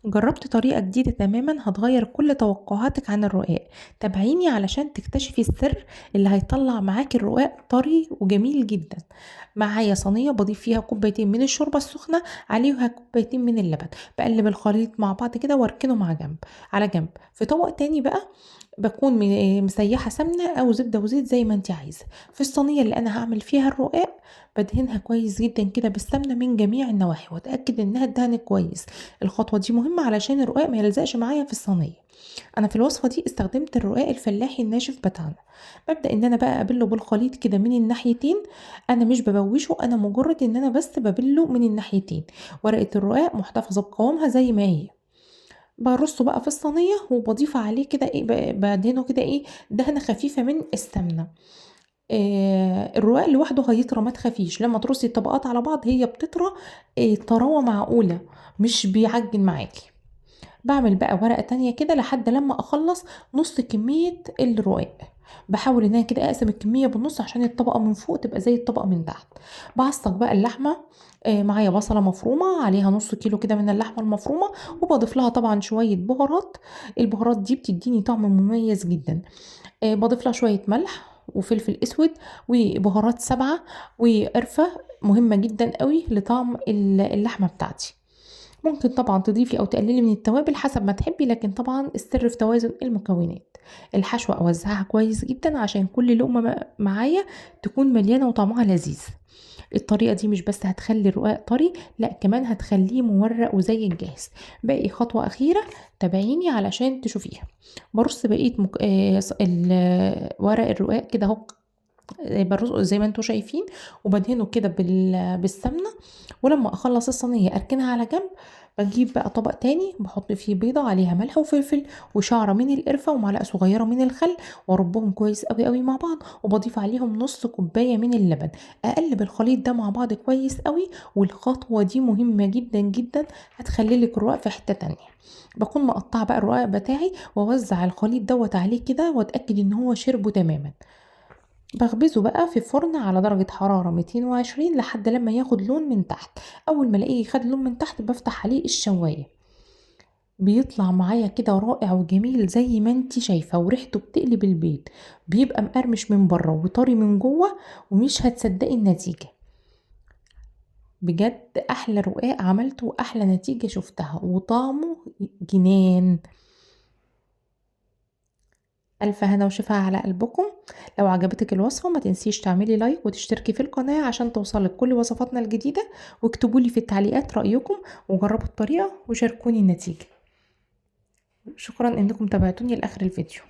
جربت طريقة جديدة تماما هتغير كل توقعاتك عن الرقاق. تابعيني علشان تكتشفي السر اللي هيطلع معاكي الرقاق طري وجميل جدا. معايا صينية بضيف فيها كوبايتين من الشوربة السخنة، عليها كوبايتين من اللبن. بقلب الخليط مع بعض كده واركنه مع جنب. على جنب في طبق تاني بقى بكون مسيحة سمنة او زبدة وزيت زي ما انت عايزة. في الصينية اللي انا هعمل فيها الرقاق بدهنها كويس جدا كده بالسمنة من جميع النواحي واتأكد انها اتدهنت كويس. الخطوة دي مهمة علشان الرقاق ما يلزقش معايا في الصينية. انا في الوصفة دي استخدمت الرقاق الفلاحي الناشف بتاعنا. ببدأ ان انا بقى ابله بالخليط كده من الناحيتين. انا مش ببوشه، انا مجرد ان انا بس ببله من الناحيتين. ورقة الرقاق محتفظة بقوامها زي ما هي. برصه بقى في الصينية وبضيف عليه كده ايه بدهنه كده ايه دهنة خفيفة من السمنة. الرقاق لوحده هيطرى ما تخافيش، لما ترصي الطبقات على بعض هي بتطرى. طراوة معقولة، مش بيعجن معاكي. بعمل بقى ورقة تانية كده لحد لما اخلص نص كمية الرقاق. بحاول ان انا كده اقسم الكمية بالنص عشان الطبقة من فوق تبقى زي الطبقة من تحت. بعصق بقى اللحمة. معايا بصلة مفرومة عليها نص كيلو كده من اللحمة المفرومة. وبضيف لها طبعا شوية بهارات. البهارات دي بتديني طعم مميز جدا. بضيف لها شوية ملح وفلفل اسود وبهارات سبعة وقرفة. مهمة جدا قوي لطعم اللحمة بتاعتي. ممكن طبعا تضيفي او تقللي من التوابل حسب ما تحبي، لكن طبعا السر في توازن المكونات. الحشوة اوزعها كويس جدا عشان كل لقمة معايا تكون مليانة وطعمها لذيذ. الطريقة دي مش بس هتخلي الرقاق طري، لا كمان هتخليه مورق وزي الجاهز. باقي خطوة أخيرة، تابعيني علشان تشوفيها. برص بقية ورق الرقاق كده اهو. برصه زي ما انتوا شايفين. وبدهنه كده بالسمنة. ولما اخلص الصينية اركنها على جنب. بجيب بقى طبق تاني بحط فيه بيضة عليها ملح وفلفل وشعرة من القرفة ومعلقة صغيرة من الخل. واربهم كويس قوي قوي مع بعض وبضيف عليهم نص كوباية من اللبن. اقلب الخليط ده مع بعض كويس قوي. والخطوة دي مهمة جدا جدا. هتخلي لك الرقاق في حتة تانية. بكون مقطعة بقى الرقاق بتاعي واوزع الخليط دوت عليه كده واتأكد ان هو شربه تماما. بخبزه بقى في فرن على درجة حرارة 220 لحد لما ياخد لون من تحت. اول ما الاقيه خد لون من تحت بفتح عليه الشواية. بيطلع معايا كده رائع وجميل زي ما انتي شايفة وريحته بتقلب البيت. بيبقى مقرمش من بره وطري من جوه. ومش هتصدقي النتيجة. بجد احلى رقاق عملته واحلى نتيجة شفتها وطعمه جنان. ألف هنا وشفا على قلبكم. لو عجبتك الوصفة ما تنسيش تعملي لايك وتشتركي في القناة عشان توصلك كل وصفاتنا الجديدة. واكتبولي في التعليقات رأيكم وجربوا الطريقة وشاركوني النتيجة. شكرا انكم تابعتوني لآخر الفيديو.